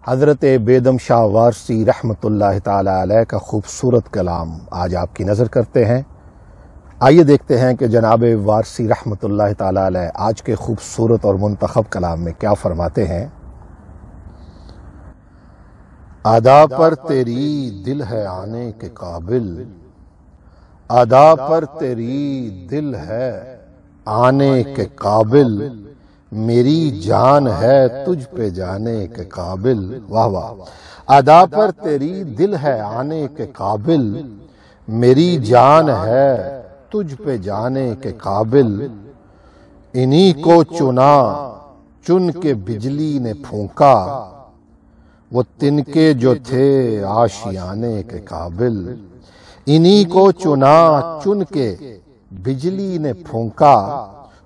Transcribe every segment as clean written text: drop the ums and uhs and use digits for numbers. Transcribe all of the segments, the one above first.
حضرت بیدم شاہ وارسی رحمۃ اللہ تعالی علیہ کا خوبصورت کلام آج آپ کی نظر کرتے ہیں۔ آئیے دیکھتے ہیں کہ جناب وارسی رحمۃ اللہ تعالی علیہ آج کے خوبصورت اور منتخب کلام میں کیا فرماتے ہیں۔ ادا پر تیری دل ہے آنے کے قابل، ادا پر تیری دل ہے آنے کے قابل، میری جان ہے تجھ پہ جانے کے قابل۔ واہ واہ۔ ادا پر تیری دل ہے آنے کے قابل، میری جان ہے تجھ پہ جانے کے قابل، انہی کو چنا چن کے بجلی نے پھونکا، وہ تنکے جو تھے آشیانے کے قابل، انہی کو چنا چن کے بجلی نے پھونکا،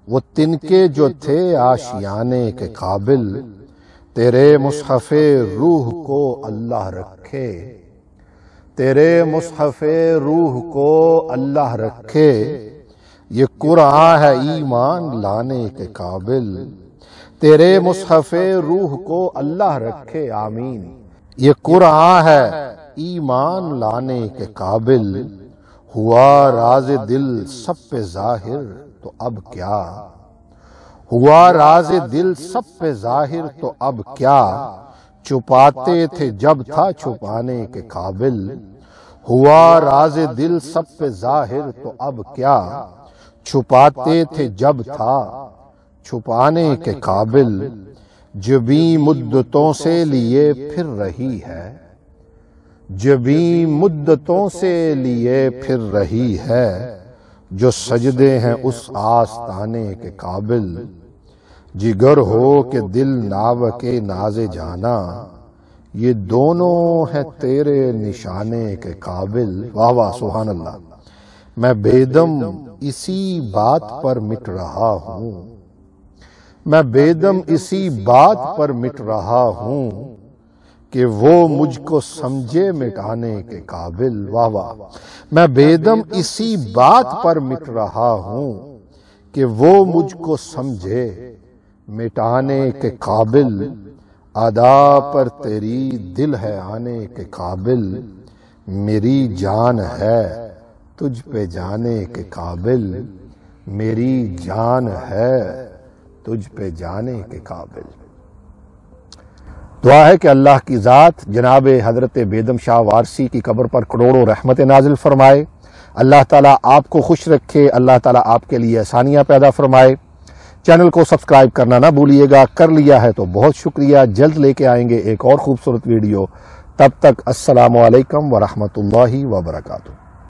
وہ تنکے جو تھے آشیانے کے قابل، تیرے مصحف روح کو اللہ رکھے، تیرے مصحف روح کو اللہ رکھے، یہ قرآن ہے ایمان لانے کے قابل، تیرے مصحف روح کو اللہ رکھے آمین، یہ قرآن ہے ایمان لانے کے قابل، ہوا راز دل سب پہ ظاہر تو اب کیا، ہوا راز دل سب پہ ظاہر تو اب کیا، چھپاتے تھے جب تھا چھپانے کے قابل، ہوا راز دل سب پہ ظاہر تو اب کیا، چھپاتے تھے جب تھا چھپانے کے قابل، جبیں مدتوں سے لیے پھر رہی ہے، جبیں مدتوں سے لیے پھر رہی ہے، جو سجدے ہیں اس آستانے کے قابل، جگر ہو کہ دل ناو کے ناز جانا، یہ دونوں ہیں تیرے نشانے کے قابل۔ واہ واہ سبحان اللہ۔ میں بیدم اسی بات پر مٹ رہا ہوں، میں بیدم اسی بات پر مٹ رہا ہوں، کہ وہ مجھ کو سمجھے مٹانے کے قابل۔ واہ واہ۔ میں بیدم اسی بات پر مٹ رہا ہوں، کہ وہ مجھ کو سمجھے مٹانے کے قابل، ادا پر تیری دل ہے آنے کے قابل، میری جان ہے تجھ پہ جانے کے قابل، میری جان ہے تجھ پہ جانے کے قابل۔ دعا ہے کہ اللہ کی ذات جناب حضرت بیدم شاہ وارسی کی قبر پر کروڑوں رحمت نازل فرمائے، اللہ تعالیٰ آپ کو خوش رکھے، اللہ تعالیٰ آپ کے لیے آسانیاں پیدا فرمائے۔ چینل کو سبسکرائب کرنا نہ بھولیے گا، کر لیا ہے تو بہت شکریہ، جلد لے کے آئیں گے ایک اور خوبصورت ویڈیو، تب تک السلام علیکم ورحمۃ اللہ وبرکاتہ۔